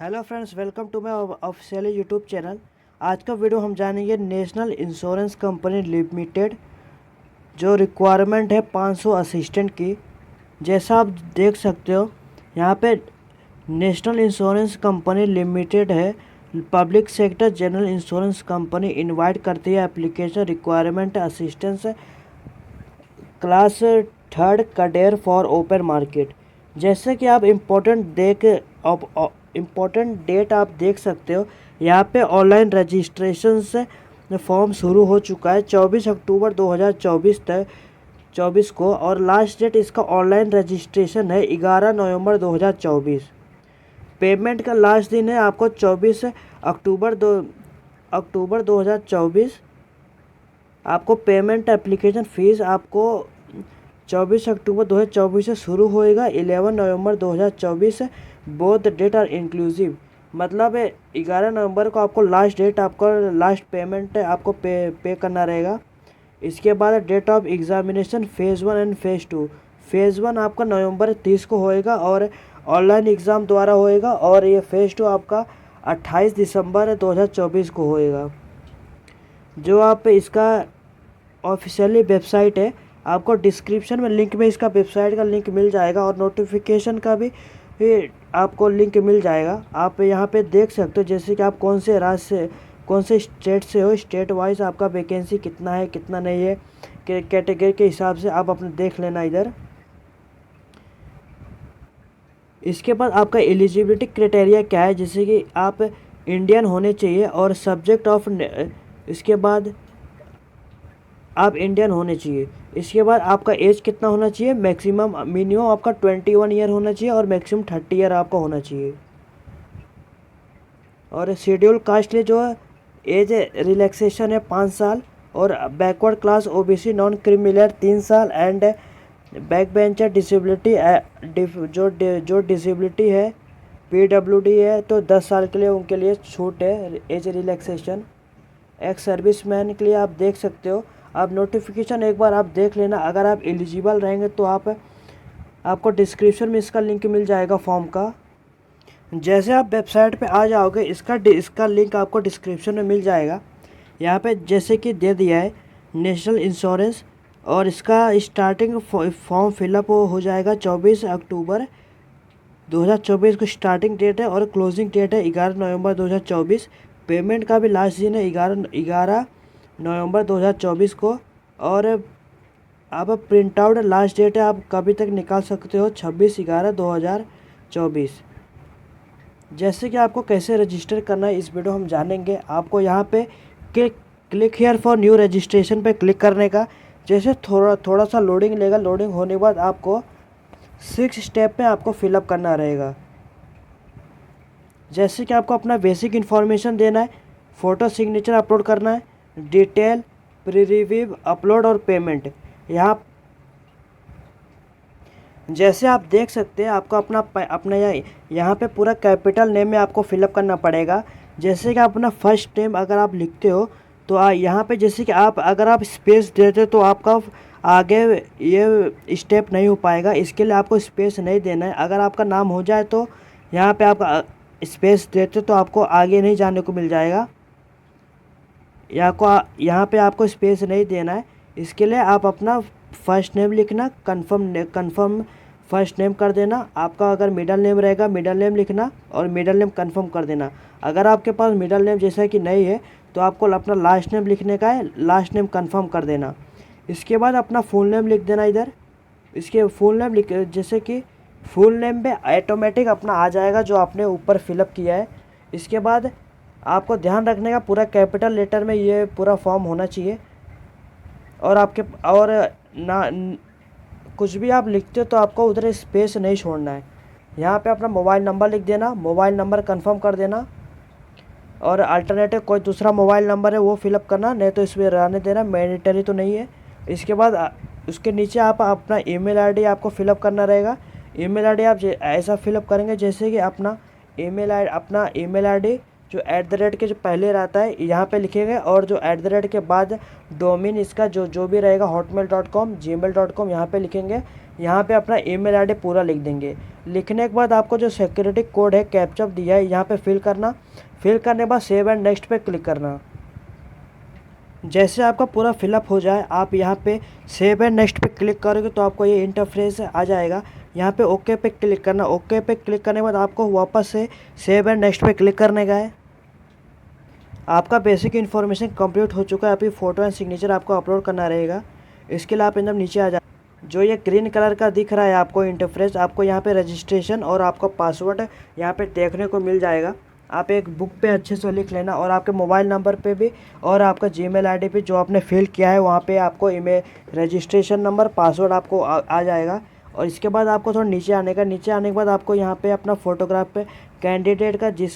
Hello friends, welcome to my official YouTube channel. आज का video हम जानेंगे नेशनल इंश्योरेंस कंपनी लिमिटेड जो रिक्वायरमेंट है 500 असिस्टेंट की। जैसा आप देख सकते हो यहाँ पे नेशनल इंश्योरेंस कंपनी लिमिटेड है। Public sector general insurance company invite करती है application requirement assistance class third cadre for open market. जैसे कि आप इम्पोर्टेंट डेट आप देख सकते हो यहाँ पे ऑनलाइन रजिस्ट्रेशन से फॉर्म शुरू हो चुका है 24 अक्टूबर 2024 को, और लास्ट डेट इसका ऑनलाइन रजिस्ट्रेशन है 11 नवंबर 2024। पेमेंट का लास्ट दिन है आपको 24 अक्टूबर 2024। आपको पेमेंट एप्लीकेशन फ़ीस आपको 24 अक्टूबर 2024 से शुरू होएगा 11 नवंबर 2024 से। बोथ डेट आर इंक्लूसिव, मतलब 11 नवंबर को आपको लास्ट डेट, आपका लास्ट पेमेंट आपको पे करना रहेगा। इसके बाद date of examination phase 1 and phase 2। Phase 1 आपका नवंबर 30 को होएगा और ऑनलाइन एग्ज़ाम द्वारा होएगा, और ये फ़ेज़ 2 आपका 28 दिसंबर 2024 को होएगा। जो आप इसका ऑफिशियली वेबसाइट है, आपको डिस्क्रिप्शन में लिंक में इसका वेबसाइट का लिंक मिल जाएगा, और नोटिफिकेशन का भी आपको लिंक मिल जाएगा। आप यहाँ पे देख सकते हो जैसे कि आप कौन से राज्य से, कौन से स्टेट से हो, स्टेट वाइज आपका वैकेंसी कितना है कितना नहीं है, कैटेगरी के हिसाब से आप अपने देख लेना इधर। इसके बाद आपका एलिजिबिलिटी क्राइटेरिया क्या है, जैसे कि आप इंडियन होने चाहिए, और सब्जेक्ट ऑफ, इसके बाद आप इंडियन होने चाहिए। इसके बाद आपका एज कितना होना चाहिए, मैक्सिमम मिनिमम आपका 21 ईयर होना चाहिए, और मैक्सिमम 30 ईयर आपका होना चाहिए। और शेड्यूल कास्ट लिए जो एज रिलैक्सेशन है 5 साल, और backward class OBC non criminal 3 साल, एंड बैक बेंचर डिसेबिलिटी जो डिसेबिलिटी है पीडब्ल्यूडी है तो 10 साल के लिए उनके लिए छूट है age relaxation. Ex service man के लिए आप देख सकते हो। आप नोटिफिकेशन एक बार आप देख लेना, अगर आप एलिजिबल रहेंगे तो आपको डिस्क्रिप्शन में इसका लिंक मिल जाएगा फॉर्म का। जैसे आप वेबसाइट पे आ जाओगे इसका लिंक आपको डिस्क्रिप्शन में मिल जाएगा। यहाँ पे जैसे कि दे दिया है नेशनल इंश्योरेंस, और इसका स्टार्टिंग फॉर्म फिलअप हो जाएगा 24 अक्टूबर 2024 को स्टार्टिंग डेट है, और क्लोजिंग डेट है 11 नवंबर 2024। पेमेंट का भी लास्ट दिन है 11 नवंबर 2024 को, और आप प्रिंट आउट लास्ट डेट है आप कभी तक निकाल सकते हो 26/11/2024। जैसे कि आपको कैसे रजिस्टर करना है इस वीडियो हम जानेंगे। आपको यहाँ पे click here for new registration पे क्लिक करने का। जैसे थोड़ा सा लोडिंग लेगा, लोडिंग होने के बाद आपको 6 स्टेप में आपको फिलअप करना रहेगा। जैसे कि आपको अपना बेसिक इन्फॉर्मेशन देना है, फ़ोटो सिग्नेचर अपलोड करना है, डिटेल, प्री रिव्यू, अपलोड और पेमेंट। जैसे आप देख सकते हैं आपको अपना यहाँ पे पूरा कैपिटल नेम में आपको फिलअप करना पड़ेगा। जैसे कि अपना फर्स्ट नेम अगर आप लिखते हो तो यहाँ पे जैसे कि अगर आप स्पेस देते हो तो आपका आगे ये स्टेप नहीं हो पाएगा, इसके लिए आपको स्पेस नहीं देना है। अगर आपका नाम हो जाए तो यहाँ पे आप स्पेस देते तो आपको आगे नहीं जाने को मिल जाएगा। यहाँ पे आपको स्पेस नहीं देना है, इसके लिए आप अपना फर्स्ट नेम लिखना, कंफर्म फर्स्ट नेम कर देना। आपका अगर मिडल नेम रहेगा मिडल नेम लिखना, और मिडल नेम कंफर्म कर देना। अगर आपके पास मिडल नेम जैसा कि नहीं है तो आपको अपना लास्ट नेम लिखने का है, लास्ट नेम कंफर्म कर देना। इसके बाद अपना फुल नेम लिख देना इधर। इसके फुल नेम जैसे कि फुल नेम पे ऑटोमेटिक अपना आ जाएगा जो आपने ऊपर फिलअप किया है। इसके बाद आपको ध्यान रखने का पूरा कैपिटल लेटर में ये पूरा फॉर्म होना चाहिए, और कुछ भी आप लिखते हो तो आपको उधर स्पेस नहीं छोड़ना है। यहाँ पे अपना मोबाइल नंबर लिख देना, मोबाइल नंबर कंफर्म कर देना, और अल्टरनेटिव कोई दूसरा मोबाइल नंबर है वो फिलअप करना, नहीं तो इसमें रहने देना, मैंडेटरी तो नहीं है। इसके बाद उसके नीचे आप अपना ईमेल आईडी आपको फिलअप करना रहेगा। ईमेल आईडी आप ऐसा फिलअप करेंगे जैसे कि अपना ईमेल आईडी जो @ के जो पहले रहता है यहाँ पे लिखेंगे, और जो @ के बाद डोमेन इसका जो भी रहेगा hotmail.com gmail.com यहाँ पे लिखेंगे। यहाँ पे अपना ईमेल आईडी पूरा लिख देंगे। लिखने के बाद आपको जो सिक्योरिटी कोड है कैप्चा दिया है यहाँ पे फिल करना। फिल करने के बाद सेव एंड नेक्स्ट पे क्लिक करना। जैसे आपका पूरा फिलअप हो जाए आप यहाँ पे सेव एंड नेक्स्ट पे क्लिक करोगे तो आपको ये इंटरफेस आ जाएगा। यहाँ पे ओके पे क्लिक करना। ओके पे क्लिक करने के बाद आपको वापस से सेव एंड नेक्स्ट पे क्लिक करने का है। आपका बेसिक इन्फॉर्मेशन कंप्लीट हो चुका है। अभी फ़ोटो एंड सिग्नेचर आपको अपलोड करना रहेगा। इसके लिए आप एकदम नीचे आ जाए। जो ये ग्रीन कलर का दिख रहा है आपको इंटरफेस, आपको यहाँ पे रजिस्ट्रेशन और आपका पासवर्ड यहाँ पे देखने को मिल जाएगा। आप एक बुक पे अच्छे से लिख लेना और आपके मोबाइल नंबर पे भी और आपका जीमेल आईडी पे जो आपने फिल किया है वहाँ पे आपको ईमेल रजिस्ट्रेशन नंबर पासवर्ड आपको आ जाएगा। और इसके बाद आपको थोड़ा नीचे आने का। नीचे आने के बाद आपको यहाँ पे अपना फ़ोटोग्राफ पे कैंडिडेट का जिस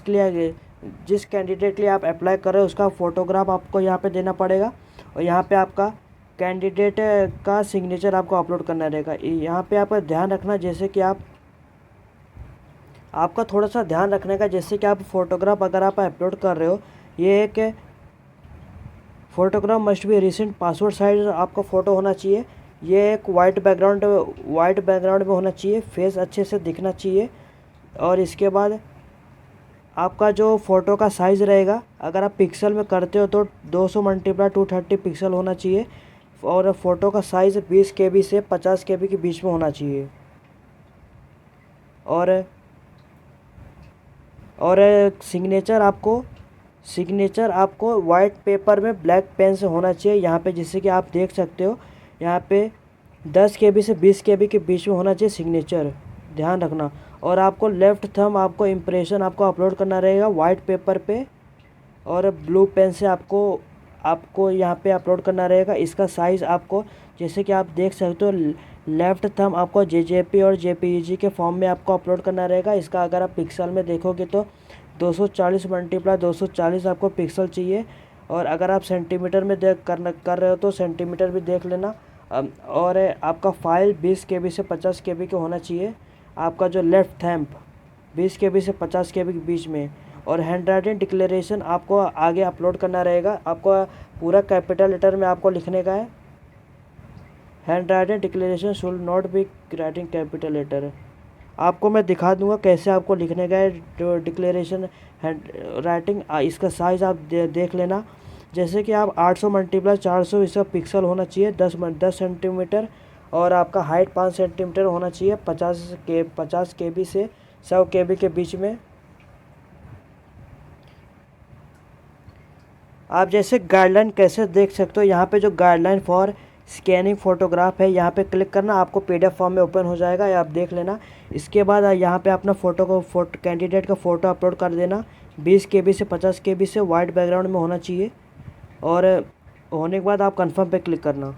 कैंडिडेट के लिए आप अप्लाई कर रहे हो उसका फ़ोटोग्राफ आपको यहाँ पे देना पड़ेगा। और यहाँ पे आपका कैंडिडेट का सिग्नेचर आपको अपलोड करना रहेगा। यहाँ पे आपका ध्यान रखना जैसे कि आपका थोड़ा सा ध्यान रखने का, जैसे कि आप फ़ोटोग्राफ अगर आप अपलोड कर रहे हो, ये एक photograph must be recent passport size आपका फ़ोटो होना चाहिए। ये एक वाइट बैकग्राउंड में होना चाहिए। फेस अच्छे से दिखना चाहिए। और इसके बाद आपका जो फ़ोटो का साइज़ रहेगा अगर आप पिक्सल में करते हो तो 200 × 230 पिक्सल होना चाहिए। और फ़ोटो का साइज़ 20 KB से 50 KB के बीच में होना चाहिए। और सिग्नेचर आपको वाइट पेपर में ब्लैक पेन से होना चाहिए। यहाँ पे जैसे कि आप देख सकते हो यहाँ पे 10 KB से 20 KB के बीच में होना चाहिए सिग्नेचर, ध्यान रखना। और आपको लेफ़्ट थंब आपको इम्प्रेशन आपको अपलोड करना रहेगा वाइट पेपर पे और ब्लू पेन से आपको यहाँ पे अपलोड करना रहेगा। इसका साइज़ आपको जैसे कि आप देख सकते हो लेफ़्ट थंब आपको JJP और JPEG के फॉर्म में आपको अपलोड करना रहेगा। इसका अगर आप पिक्सल में देखोगे तो 240 × 240 आपको पिक्सल चाहिए। और अगर आप सेंटीमीटर में कर रहे हो तो सेंटीमीटर भी देख लेना। और आपका फाइल 20 KB से 50 KB का होना चाहिए। आपका जो लेफ़्ट थंब 20 KB से 50 KB के बीच में। और हैंड राइटिंग डिक्लेरेशन आपको आगे अपलोड करना रहेगा। आपको पूरा कैपिटल लेटर में आपको लिखने का है। Handwriting declaration should not be writing capital letter. आपको मैं दिखा दूंगा कैसे आपको लिखने का है जो डिक्लेरेशन हैंड राइटिंग। इसका साइज़ आप देख लेना। जैसे कि आप 800 × 400 इसका पिक्सल होना चाहिए 10 सेंटीमीटर। और आपका हाइट 5 सेंटीमीटर होना चाहिए 50 KB से 100 KB के बीच में। आप जैसे गाइडलाइन कैसे देख सकते हो, यहाँ पे जो गाइडलाइन फॉर स्कैनिंग फ़ोटोग्राफ है यहाँ पे क्लिक करना। आपको PDF फॉर्म में ओपन हो जाएगा, आप देख लेना। इसके बाद यहाँ पे अपना कैंडिडेट का फ़ोटो अपलोड कर देना 20 KB से 50 KB से वाइट बैकग्राउंड में होना चाहिए। और होने के बाद आप कंफर्म पे क्लिक करना।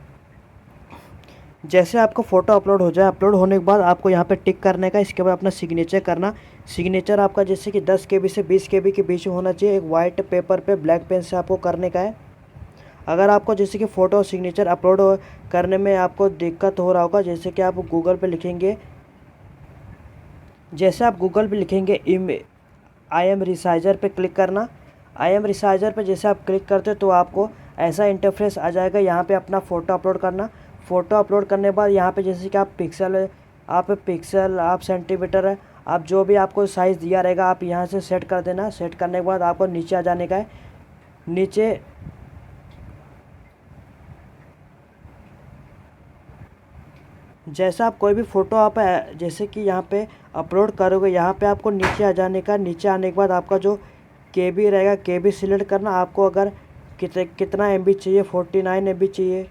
जैसे आपका फ़ोटो अपलोड हो जाए, अपलोड होने के बाद आपको यहाँ पे टिक करने का। इसके बाद अपना सिग्नेचर करना। सिग्नेचर आपका जैसे कि 10 KB से 20 KB के बीच में होना चाहिए। एक वाइट पेपर पे ब्लैक पेन से आपको करने का है। अगर आपको जैसे कि फ़ोटो सिग्नेचर अपलोड करने में आपको दिक्कत हो रहा होगा, जैसे कि आप गूगल पे लिखेंगे, जैसे आप गूगल पे लिखेंगे IM रिसाइजर पे क्लिक करना। IM रिसाइजर पे जैसे आप क्लिक करते हो तो आपको ऐसा इंटरफेस आ जाएगा। यहाँ पे अपना फ़ोटो अपलोड करना। फ़ोटो अपलोड करने के बाद यहाँ पे जैसे कि आप सेंटीमीटर आप जो भी आपको साइज़ दिया रहेगा आप यहाँ से सेट कर देना। सेट करने के बाद आपको नीचे आ जाने का है। नीचे जैसा आप कोई भी फ़ोटो आप जैसे कि यहाँ पे अपलोड करोगे, यहाँ पे आपको नीचे आ जाने का। नीचे आने के बाद आपका जो KB रहेगा KB सिलेक्ट करना। आपको अगर कितना MB चाहिए, 49 MB चाहिए,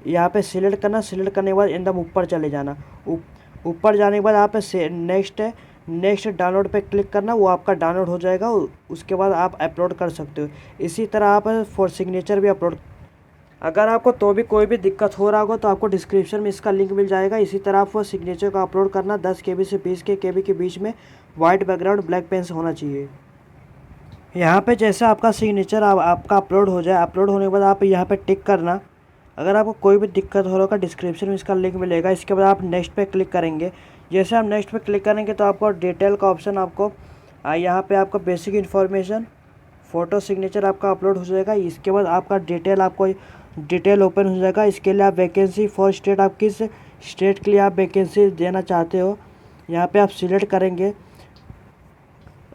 यहाँ पे सिलेक्ट करना। सिलेक्ट करने के बाद एकदम ऊपर चले जाना। ऊपर जाने के बाद आप नेक्स्ट डाउनलोड पे क्लिक करना। वो आपका डाउनलोड हो जाएगा। उसके बाद आप अपलोड कर सकते हो। इसी तरह आप फॉर सिग्नेचर भी अपलोड। अगर आपको तो भी कोई भी दिक्कत हो रहा होगा तो आपको डिस्क्रिप्शन में इसका लिंक मिल जाएगा। इसी तरह आप वो सिग्नेचर का अपलोड करना 10 KB से 20 KB के बीच में वाइट बैकग्राउंड ब्लैक पेन से होना चाहिए। यहाँ पे जैसे आपका सिग्नेचर आपका अपलोड हो जाए, अपलोड होने के बाद आप यहाँ पे टिक करना। अगर आपको कोई भी दिक्कत हो रहा होगा डिस्क्रिप्शन में इसका लिंक मिलेगा। इसके बाद आप नेक्स्ट पे क्लिक करेंगे। जैसे आप नेक्स्ट पे क्लिक करेंगे तो आपको डिटेल का ऑप्शन आपको यहाँ पे आपका बेसिक इन्फॉर्मेशन फ़ोटो सिग्नेचर आपका अपलोड हो जाएगा। इसके बाद आपका डिटेल ओपन हो जाएगा। इसके लिए आप वैकेंसी फॉर स्टेट आप किस स्टेट के लिए आप वैकेंसी देना चाहते हो, यहाँ पे आप सिलेक्ट करेंगे।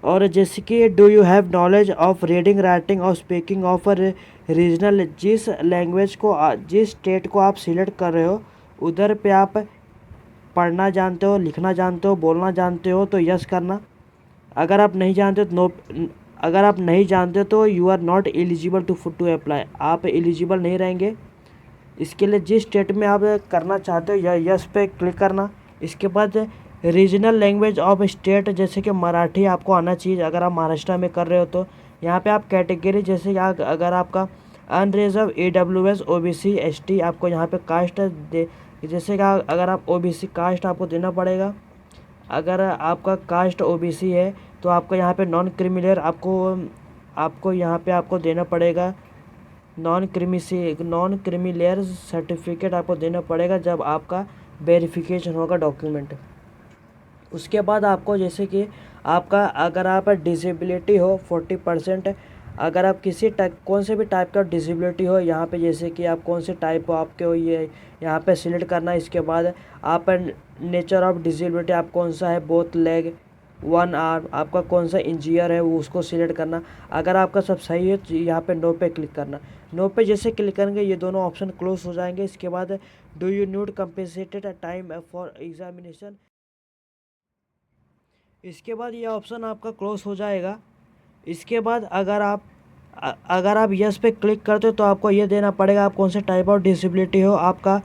और जैसे कि do you have knowledge of reading writing और स्पीकिंग ऑफ रीजनल, जिस लैंग्वेज को जिस स्टेट को आप सिलेक्ट कर रहे हो उधर पे आप पढ़ना जानते हो, लिखना जानते हो, बोलना जानते हो तो यस करना। अगर आप नहीं जानते तो नो। अगर आप नहीं जानते तो you are not eligible to apply, आप एलिजिबल नहीं रहेंगे। इसके लिए जिस स्टेट में आप करना चाहते हो यस पे क्लिक करना। इसके बाद रीजनल लैंग्वेज ऑफ स्टेट, जैसे कि मराठी आपको आना चाहिए अगर आप महाराष्ट्र में कर रहे हो तो। यहाँ पे आप कैटेगरी, जैसे कि अगर आपका अनरिजर्व AWS OBC ST, आपको यहाँ पे कास्ट दे, जैसे कि अगर आप OBC कास्ट आपको देना पड़ेगा। अगर आपका कास्ट OBC है तो आपको यहाँ पे नॉन क्रिमिनल आपको यहाँ पे आपको देना पड़ेगा। नॉन क्रिमिनल सर्टिफिकेट आपको देना पड़ेगा जब आपका वेरिफिकेशन होगा डॉक्यूमेंट। उसके बाद आपको, जैसे कि आपका अगर आप डिसेबिलिटी हो 40%, अगर आप किसी कौन से भी टाइप का डिसेबिलिटी हो यहाँ पे, जैसे कि आप कौन से टाइप हो आपके हो ये यहाँ पे सिलेक्ट करना। इसके बाद आप नेचर ऑफ डिसेबिलिटी आप कौन सा है, बोथ लेग, वन आर्म, आपका कौन सा इंजीरियर है वो उसको सिलेक्ट करना। अगर आपका सब सही है तो यहाँ पे नो पे क्लिक करना। नो पे जैसे क्लिक करेंगे ये दोनों ऑप्शन क्लोज हो जाएंगे। इसके बाद do you need compensated time for examination, इसके बाद ये ऑप्शन आपका क्लोज हो जाएगा। इसके बाद अगर आप यस पे क्लिक करते हो तो आपको ये देना पड़ेगा आप कौन से टाइप ऑफ डिसेबिलिटी हो आपका।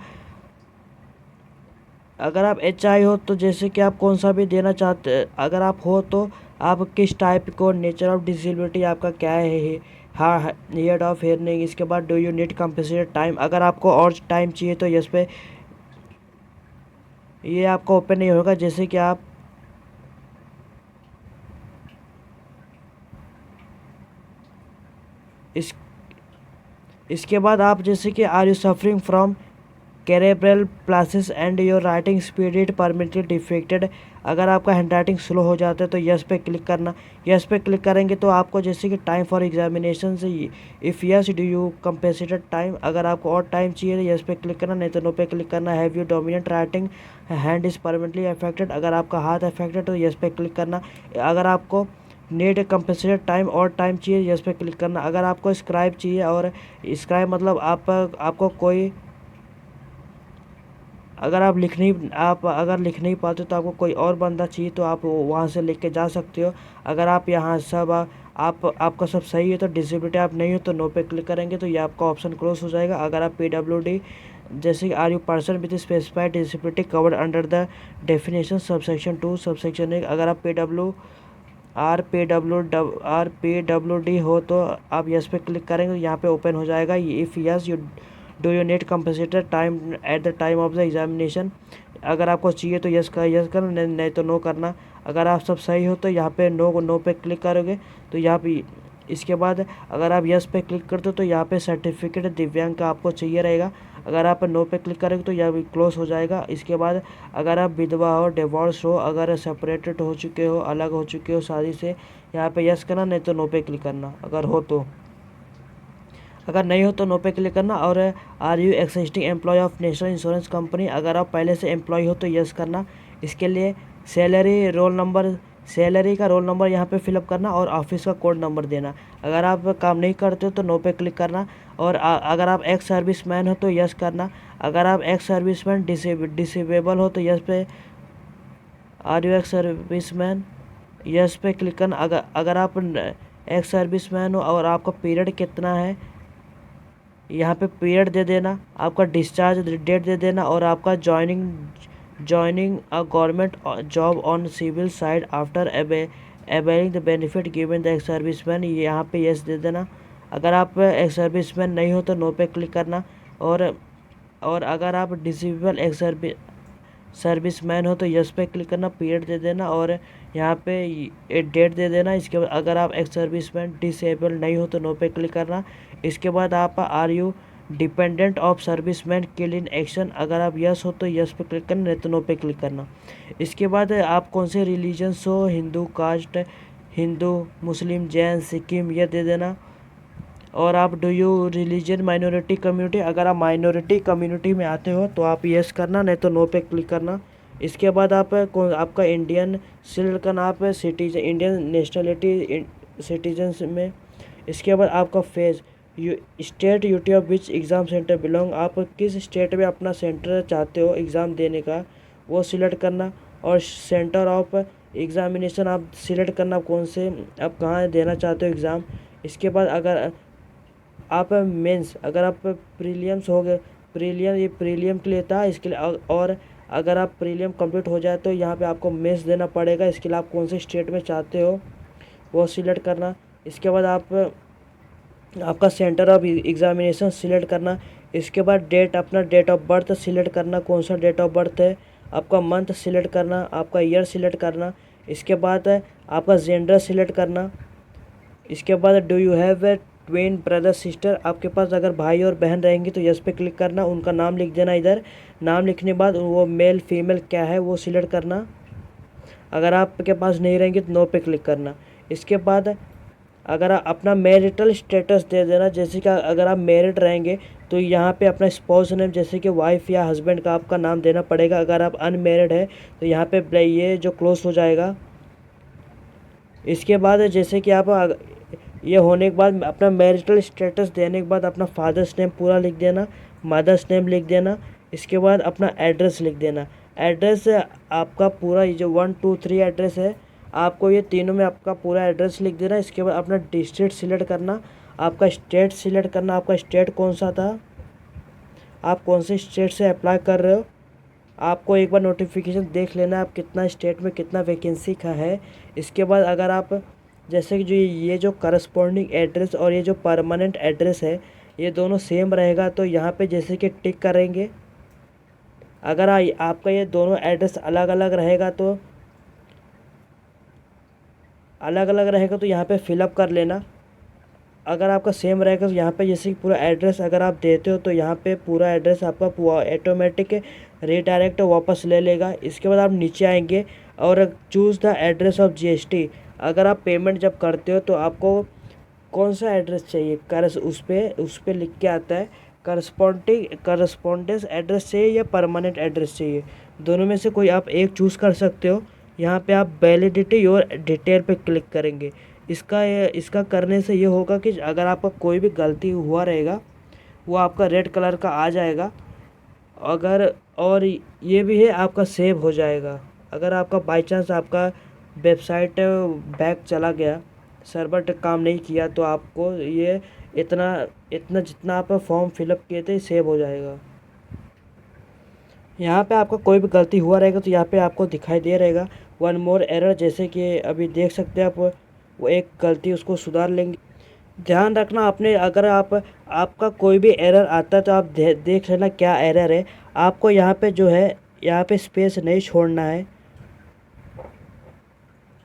अगर आप HI हो तो जैसे कि आप कौन सा भी देना चाहते, अगर आप हो तो आप किस टाइप को, नेचर ऑफ डिसेबिलिटी आपका क्या है, हाँ हेड ऑफ हियरिंग। इसके बाद do you need compensated time, अगर आपको और टाइम चाहिए तो यस पे, ये आपको ओपन नहीं होगा। जैसे कि आप इसके बाद आप, जैसे कि are you suffering from cerebral palsy and your writing speed it permitted defected, अगर आपका हैंड राइटिंग स्लो हो जाता है तो यस पे क्लिक करना। यस पे क्लिक करेंगे तो आपको, जैसे कि टाइम फॉर एग्जामिनेशन से, if yes do you compensated time, अगर आपको और टाइम चाहिए तो यस पे क्लिक करना, नहीं तो नो पे क्लिक करना। Have you dominant writing hand is permanently affected, अगर आपका हाथ अफेक्टेड तो यस पे क्लिक करना। अगर आपको नीड कंपनसेटेड टाइम और टाइम चाहिए यस पे क्लिक करना। अगर आपको स्क्राइब चाहिए, और स्क्राइब मतलब आपको कोई, अगर आप अगर लिख नहीं पाते तो आपको कोई और बंदा चाहिए तो आप वहाँ से लिख के जा सकते हो। अगर आप यहाँ सब आपका सब सही है तो डिसेबिलिटी आप नहीं हो तो नो पे क्लिक करेंगे तो ये आपका ऑप्शन क्लोज हो जाएगा। अगर आप PWD, जैसे कि are you person with specified disability covered under the definition subsection 2 subsection 1, अगर आप PWD हो तो आप यस पे क्लिक करेंगे तो यहाँ पे ओपन हो जाएगा। If yes you do you need compensated time at the time of the examination, अगर आपको चाहिए तो यस करना, नहीं तो नो करना। अगर आप सब सही हो तो यहाँ पे नो पे क्लिक करोगे तो यहाँ पे, इसके बाद अगर आप यस पे क्लिक करते हो तो यहाँ पे सर्टिफिकेट दिव्यांग का आपको चाहिए रहेगा। अगर आप नो पे क्लिक करेंगे तो यह भी क्लोज हो जाएगा। इसके बाद अगर आप विधवा हो, डिवोर्स हो, अगर सेपरेटेड हो चुके हो, अलग हो चुके हो शादी से, यहाँ पे यस करना, नहीं तो नो पे क्लिक करना अगर हो तो। अगर नहीं हो तो नो पे क्लिक करना। और are you existing employee of national insurance company, अगर आप पहले से एम्प्लॉय हो तो यस करना। इसके लिए सैलरी का रोल नंबर यहाँ पे फिलअप करना और ऑफिस का कोड नंबर देना। अगर आप काम नहीं करते हो तो नो पे क्लिक करना। और अगर आप एक्स सर्विसमैन हो तो यस करना। अगर आप एक्स सर्विसमैन डिसेबल हो तो यस पे, are you ex serviceman, yes पे क्लिक करना। अगर आप एक्स सर्विसमैन हो और आपका पीरियड कितना है, यहाँ पे पीरियड दे देना, आपका डिस्चार्ज डेट दे देना, और आपका joining a government job on civil side after availing the benefit given the ex serviceman, यहाँ पे यस दे देना। अगर आप एक्स सर्विसमैन नहीं हो तो नो पे क्लिक करना। और अगर आप डिसेबल एक्स सर्विसमैन हो तो यस पे क्लिक करना, पीरियड दे देना और यहाँ पे डेट दे देना। इसके बाद अगर आप एक्स सर्विसमैन डिसेबल नहीं हो तो नो पे क्लिक करना। इसके बाद आप are you dependent of serviceman kill in action, अगर आप यस हो तो यस पे क्लिक करना, नहीं तो नो पे क्लिक करना। इसके बाद आप कौन से रिलीजन्स हो, हिंदू कास्ट, हिंदू, मुस्लिम, जैन, सिक्किम, ये दे देना। और आप do you religion minority community, अगर आप माइनॉरिटी कम्युनिटी में आते हो तो आप यस करना, नहीं तो नो पे क्लिक करना। इसके बाद आप आपका इंडियन सिलेक्ट करना, आप सिटीजन इंडियन नेशनलिटी सिटीजन में। इसके बाद आपका phase, you state UT of which exam centre belong, आप किस स्टेट में अपना सेंटर चाहते हो एग्ज़ाम देने का वो सिलेक्ट करना। और सेंटर ऑफ एग्ज़ामिनेशन आप सिलेक्ट करना, कौन से आप कहाँ देना चाहते हो एग्ज़ाम। इसके बाद अगर आप मेंस, अगर आप प्रीलियम्स हो गए, प्रीलियम ये प्रीलियम के लिए था इसके लिए, और अगर आप प्रीलियम कंप्लीट हो जाए तो यहाँ पे आपको मेंस देना पड़ेगा। इसके लिए आप कौन से स्टेट में चाहते हो वो सिलेक्ट करना। इसके बाद आपका सेंटर ऑफ एग्ज़ामिनेशन सिलेक्ट करना। इसके बाद डेट, अपना डेट ऑफ बर्थ सिलेक्ट करना, कौन सा डेट ऑफ बर्थ है, आपका मंथ सिलेक्ट करना, आपका ईयर सिलेक्ट करना। इसके बाद आपका जेंडर सिलेक्ट करना। इसके बाद do you have a twin brother sister, आपके पास अगर भाई और बहन रहेंगे तो यस पे क्लिक करना, उनका नाम लिख देना इधर। नाम लिखने के बाद वो मेल फीमेल क्या है वो सिलेक्ट करना। अगर आपके पास नहीं रहेंगे तो नो पे क्लिक करना। इसके बाद अगर आप अपना मैरिटल स्टेटस दे देना, जैसे कि अगर आप मैरिड रहेंगे तो यहाँ पे अपना स्पाउस नेम, जैसे कि वाइफ या हस्बैंड का आपका नाम देना पड़ेगा। अगर आप अनमैरिड है तो यहाँ पे ये जो क्लोज हो जाएगा। इसके बाद जैसे कि आप ये होने के बाद अपना मैरिटल स्टेटस देने के बाद अपना फादर्स नेम पूरा लिख देना, मदर्स नेम लिख देना। इसके बाद अपना एड्रेस लिख देना। एड्रेस आपका पूरा ये जो 1 2 3 एड्रेस है, आपको ये तीनों में आपका पूरा एड्रेस लिख देना। इसके बाद अपना डिस्ट्रिक्ट सिलेक्ट करना, आपका स्टेट सिलेक्ट करना, आपका स्टेट कौन सा था, आप कौन से स्टेट से अप्लाई कर रहे हो। आपको एक बार नोटिफिकेशन देख लेना आप कितना स्टेट में कितना वैकेंसी का है। इसके बाद अगर आप जैसे कि जो ये जो करस्पॉन्डिंग एड्रेस और ये जो परमानेंट एड्रेस है ये दोनों सेम रहेगा तो यहाँ पे जैसे कि टिक करेंगे। अगर आपका ये दोनों एड्रेस अलग अलग रहेगा तो यहाँ पे फिलअप कर लेना। अगर आपका सेम रहेगा तो यहाँ पे जैसे कि पूरा एड्रेस अगर आप देते हो तो यहाँ पे पूरा एड्रेस आपका ऑटोमेटिक रीडायरेक्ट वापस ले लेगा। इसके बाद आप नीचे आएंगे और choose the address of GST. अगर आप पेमेंट जब करते हो तो आपको कौन सा एड्रेस चाहिए, उस पर लिख के आता है करस्पॉन्डेंस एड्रेस चाहिए या परमानेंट एड्रेस चाहिए, दोनों में से कोई आप एक चूज़ कर सकते हो। यहाँ पे आप वैलिडिटी और डिटेल पे क्लिक करेंगे। इसका करने से ये होगा कि अगर आपका कोई भी गलती हुआ रहेगा वो आपका रेड कलर का आ जाएगा। अगर और ये भी है आपका सेव हो जाएगा। अगर आपका बाई चांस आपका वेबसाइट बैक चला गया, सर्वर काम नहीं किया तो आपको ये इतना जितना आप फॉर्म फिलअप किए थे सेव हो जाएगा। यहाँ पे आपका कोई भी गलती हुआ रहेगा तो यहाँ पे आपको दिखाई दे रहेगा वन मोर एरर, जैसे कि अभी देख सकते हैं आप वो एक गलती उसको सुधार लेंगे। ध्यान रखना आपने, अगर आपका कोई भी एरर आता है तो आप देख लेना क्या एरर है। आपको यहाँ पे जो है यहाँ पे स्पेस नहीं छोड़ना है।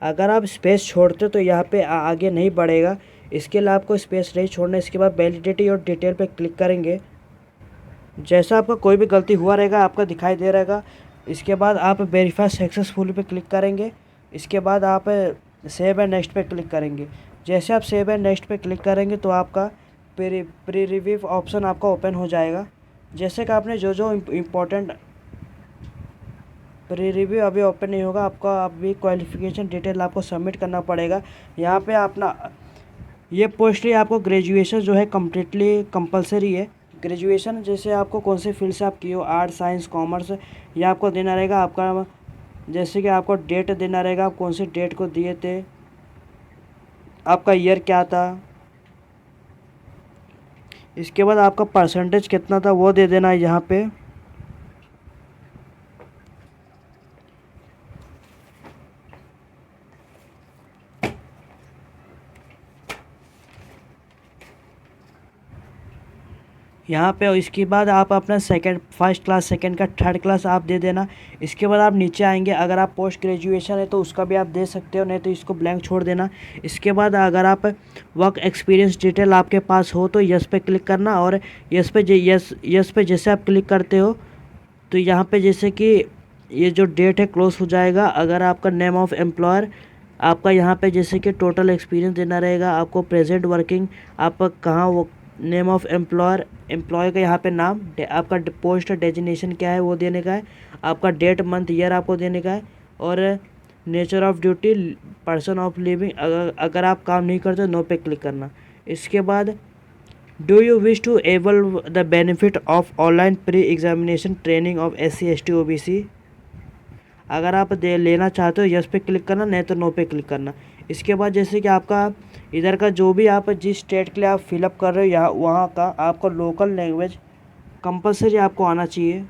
अगर आप स्पेस छोड़ते तो यहाँ पे आगे नहीं बढ़ेगा, इसके लिए आपको स्पेस नहीं छोड़ना। इसके बाद वैलिडिटी और डिटेल पे क्लिक करेंगे। जैसा आपका कोई भी गलती हुआ रहेगा आपका दिखाई दे रहेगा। इसके बाद आप वेरीफाई सक्सेसफुल पे क्लिक करेंगे। इसके बाद आप सेव एंड नेक्स्ट पे क्लिक करेंगे। जैसे आप सेव एंड नेक्स्ट पे क्लिक करेंगे तो आपका प्री रिव्यू ऑप्शन आपका ओपन हो जाएगा। जैसे कि आपने जो इम्पोर्टेंट प्री रिव्यू अभी ओपन नहीं होगा, आपका अभी क्वालिफिकेशन डिटेल आपको सबमिट करना पड़ेगा। यहाँ पे अपना ये पोस्टली आपको ग्रेजुएशन जो है कम्प्लीटली कंपलसरी है। ग्रेजुएशन जैसे आपको कौन से फील्ड से आप किए हो, आर्ट साइंस कॉमर्स, ये आपको देना रहेगा। आपका जैसे कि आपको डेट देना रहेगा, आप कौन से डेट को दिए थे, आपका ईयर क्या था। इसके बाद आपका परसेंटेज कितना था वो दे देना है यहाँ पे। यहाँ पे इसके बाद आप अपना फर्स्ट क्लास, सेकंड का, थर्ड क्लास आप दे देना। इसके बाद आप नीचे आएंगे, अगर आप पोस्ट ग्रेजुएशन है तो उसका भी आप दे सकते हो, नहीं तो इसको ब्लैंक छोड़ देना। इसके बाद अगर आप वर्क एक्सपीरियंस डिटेल आपके पास हो तो यस पे क्लिक करना। और यस पे जैसे आप क्लिक करते हो तो यहाँ पे जैसे कि ये जो डेट है क्लोज हो जाएगा। अगर आपका नेम ऑफ एम्प्लॉयर आपका यहाँ पे जैसे कि टोटल एक्सपीरियंस देना रहेगा, आपको प्रेजेंट वर्किंग, आप कहाँ वो, नेम ऑफ एम्प्लॉय का यहाँ पे नाम, आपका पोस्ट डेजिग्नेशन क्या है वो देने का है, आपका डेट मंथ ईयर आपको देने का है, और nature of duty, person of living, अगर आप काम नहीं करते नो पे क्लिक करना। इसके बाद do you wish to able the benefit of online pre examination training of SC ST OBC, अगर आप दे लेना चाहते हो यस पे क्लिक करना, नहीं तो नो पे क्लिक करना। इसके बाद जैसे कि आपका इधर का जो भी आप जिस स्टेट के लिए आप फिलअप कर रहे हो यहाँ वहाँ का आपको लोकल लैंग्वेज कंपलसरी आपको आना चाहिए।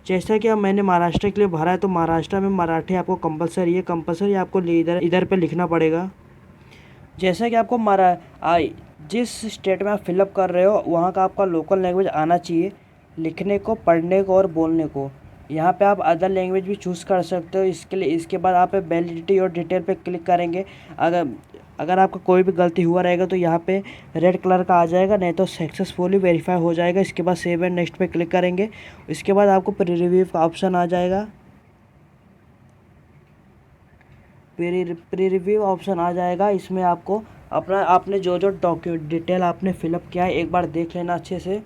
जैसा कि अब मैंने महाराष्ट्र के लिए भरा है तो महाराष्ट्र में मराठी आपको कंपलसरी है, कंपलसरी आपको इधर इधर पे लिखना पड़ेगा। जैसा कि आपको जिस स्टेट में आप फिलअप कर रहे हो वहाँ का आपका लोकल लैंग्वेज आना चाहिए, लिखने को, पढ़ने को और बोलने को। यहाँ पे आप अदर लैंग्वेज भी चूज़ कर सकते हो इसके लिए। इसके बाद आप वैलिडिटी और डिटेल पे क्लिक करेंगे। अगर आपका कोई भी गलती हुआ रहेगा तो यहाँ पे रेड कलर का आ जाएगा, नहीं तो सक्सेसफुली वेरीफाई हो जाएगा। इसके बाद सेव एंड नेक्स्ट पे क्लिक करेंगे। इसके बाद आपको प्री रिव्यू का ऑप्शन आ जाएगा, प्री रिव्यू ऑप्शन आ जाएगा। इसमें आपको अपना आपने जो जो डॉक्यूमेंट डिटेल आपने फिलअप किया है एक बार देख लेना अच्छे से।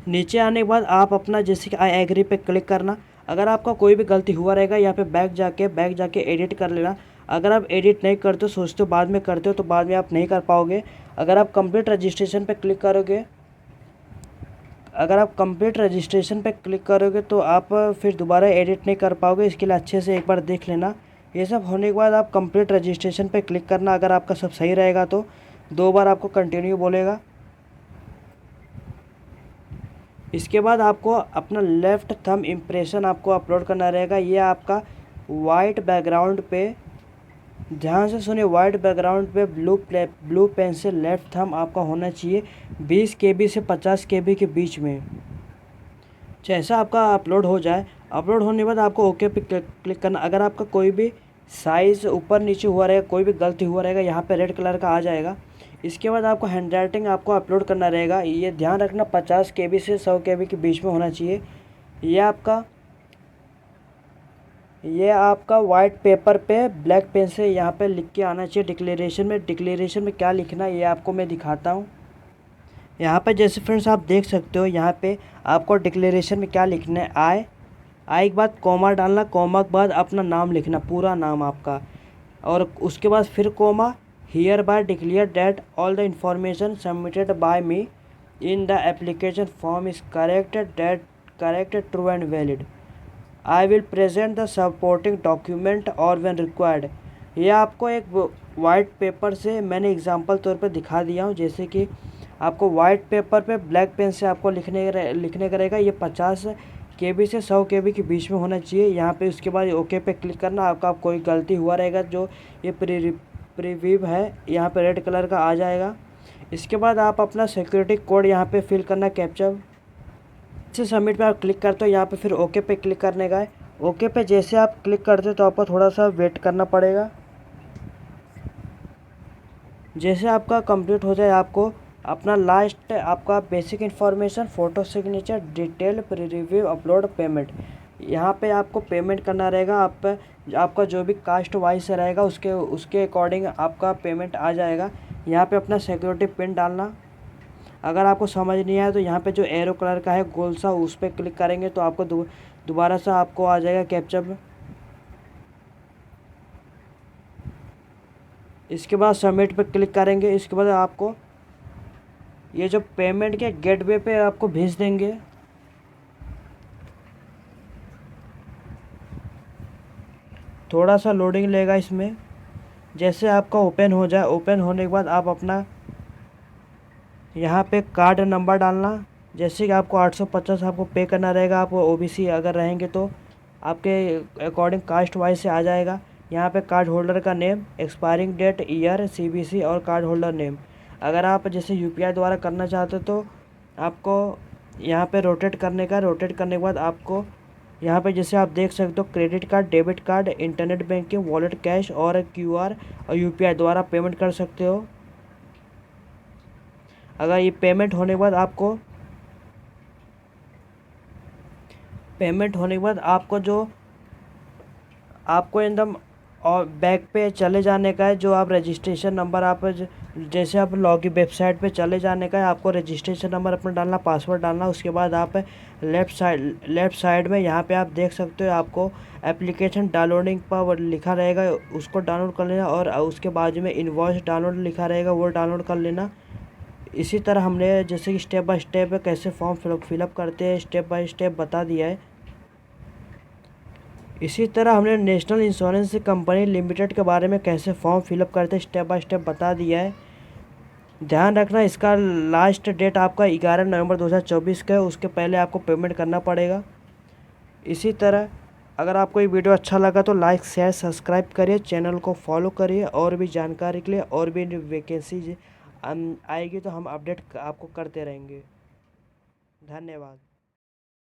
नीचे आने के बाद आप अपना जैसे कि आई एग्री पे क्लिक करना। अगर आपका कोई भी गलती हुआ रहेगा यहाँ पे बैक जाके एडिट कर लेना। अगर आप एडिट नहीं करते हो, सोचते हो बाद में करते हो, तो बाद में आप नहीं कर पाओगे। अगर आप कंप्लीट रजिस्ट्रेशन पे क्लिक करोगे तो आप फिर दोबारा एडिट नहीं कर पाओगे। इसके लिए अच्छे से एक बार देख लेना। ये सब होने के बाद आप कंप्लीट रजिस्ट्रेशन पे क्लिक करना। अगर आपका सब सही रहेगा तो 2 बार आपको कंटिन्यू बोलेगा। इसके बाद आपको अपना लेफ़्ट थंब इम्प्रेशन आपको अपलोड करना रहेगा। ये आपका वाइट बैकग्राउंड पे, ध्यान से सुनिए, वाइट बैकग्राउंड पे ब्लू पेन से लेफ़्ट थंब आपका होना चाहिए 20 KB से 50 KB के बीच में। जैसा आपका अपलोड हो जाए, अपलोड होने के बाद आपको ओके पे क्लिक करना। अगर आपका कोई भी साइज़ ऊपर नीचे हुआ रहेगा, कोई भी गलती हुआ रहेगा, यहाँ पे रेड कलर का आ जाएगा। इसके बाद आपको हैंड राइटिंग आपको अपलोड करना रहेगा। ये ध्यान रखना 50 KB से 100 KB के बीच में होना चाहिए। ये आपका वाइट पेपर पे ब्लैक पेन से यहाँ पे लिख के आना चाहिए। डिक्लेरेशन में क्या लिखना है ये आपको मैं दिखाता हूँ। यहाँ पे जैसे फ्रेंड्स आप देख सकते हो, यहाँ पे आपको डिक्लेरेशन में क्या लिखना है, आई के बाद कॉमा डालना, कॉमा के बाद अपना नाम लिखना, पूरा नाम आपका, और उसके बाद फिर comma, here bye declare that all the information submitted by me in the application form is correct true and valid. I will present the supporting document और व्हेन रिक्वायर्ड। ये आपको एक वाइट पेपर से मैंने एग्जांपल तौर पे दिखा दिया हूँ। जैसे कि आपको वाइट पेपर पे ब्लैक पेन से आपको लिखने का रहेगा। ये 50 KB से 100 KB के बीच में होना चाहिए। यहाँ पे उसके बाद ओके पे क्लिक करना। आपका कोई गलती हुआ रहेगा जो ये प्रीव्यू है यहाँ पे रेड कलर का आ जाएगा। इसके बाद आप अपना सिक्योरिटी कोड यहाँ पे फिल करना, कैप्चा से सबमिट पे आप क्लिक करते हो। यहाँ पे फिर ओके पे क्लिक करने का है। ओके पे जैसे आप क्लिक करते हो तो आपको थोड़ा सा वेट करना पड़ेगा। जैसे आपका कंप्लीट हो जाए, आपको अपना लास्ट आपका basic information, photo, signature, detail, pre review, upload, payment, यहाँ पे आपको पेमेंट करना रहेगा। आपका जो भी कास्ट वाइज से रहेगा उसके अकॉर्डिंग आपका पेमेंट आ जाएगा। यहाँ पे अपना सिक्योरिटी पिन डालना। अगर आपको समझ नहीं आया तो यहाँ पे जो एरो कलर का है गोल सा, उस पर क्लिक करेंगे तो आपको दोबारा से आपको आ जाएगा कैप्चा। इसके बाद सबमिट पे क्लिक करेंगे। इसके बाद आपको ये जो पेमेंट के गेटवे पे आपको भेज देंगे। थोड़ा सा लोडिंग लेगा इसमें। जैसे आपका ओपन हो जाए, ओपन होने के बाद आप अपना यहाँ पे कार्ड नंबर डालना। जैसे कि आपको 850 आपको पे करना रहेगा। आप OBC अगर रहेंगे तो आपके अकॉर्डिंग कास्ट वाइज से आ जाएगा। यहाँ पे कार्ड होल्डर का name, expiring date, year, CVC और कार्ड होल्डर नेम। अगर आप जैसे UPI द्वारा करना चाहते हो तो आपको यहाँ पे रोटेट करने का। रोटेट करने के बाद आपको यहाँ पे जैसे आप देख सकते हो credit card, debit card, internet banking, wallet, cash और QR और UPI द्वारा पेमेंट कर सकते हो। अगर ये पेमेंट होने के बाद आपको जो आपको एकदम और बैक पे चले जाने का है। जो आप रजिस्ट्रेशन नंबर आप जैसे आप लॉगिन वेबसाइट पे चले जाने का है, आपको रजिस्ट्रेशन नंबर अपना डालना, पासवर्ड डालना। उसके बाद आप लेफ़्ट साइड में यहाँ पे आप देख सकते हो, आपको एप्लीकेशन डाउनलोडिंग पर लिखा रहेगा, उसको डाउनलोड कर लेना। और उसके बाजू में इनवॉइस डाउनलोड लिखा रहेगा, वो डाउनलोड कर लेना। इसी तरह हमने जैसे कि स्टेप बाय स्टेप कैसे फॉर्म फिलअप करते हैं, स्टेप बाय स्टेप बता दिया है। इसी तरह हमने नेशनल इंश्योरेंस कंपनी लिमिटेड के बारे में कैसे फॉर्म फिलअप करते हैं, स्टेप बाय स्टेप बता दिया है। ध्यान रखना, इसका लास्ट डेट आपका 11 नवंबर 2024 का है, उसके पहले आपको पेमेंट करना पड़ेगा। इसी तरह अगर आपको ये वीडियो अच्छा लगा तो लाइक शेयर सब्सक्राइब करिए, चैनल को फॉलो करिए। और भी जानकारी के लिए और भी वैकेंसी आएगी तो हम अपडेट आपको करते रहेंगे। धन्यवाद।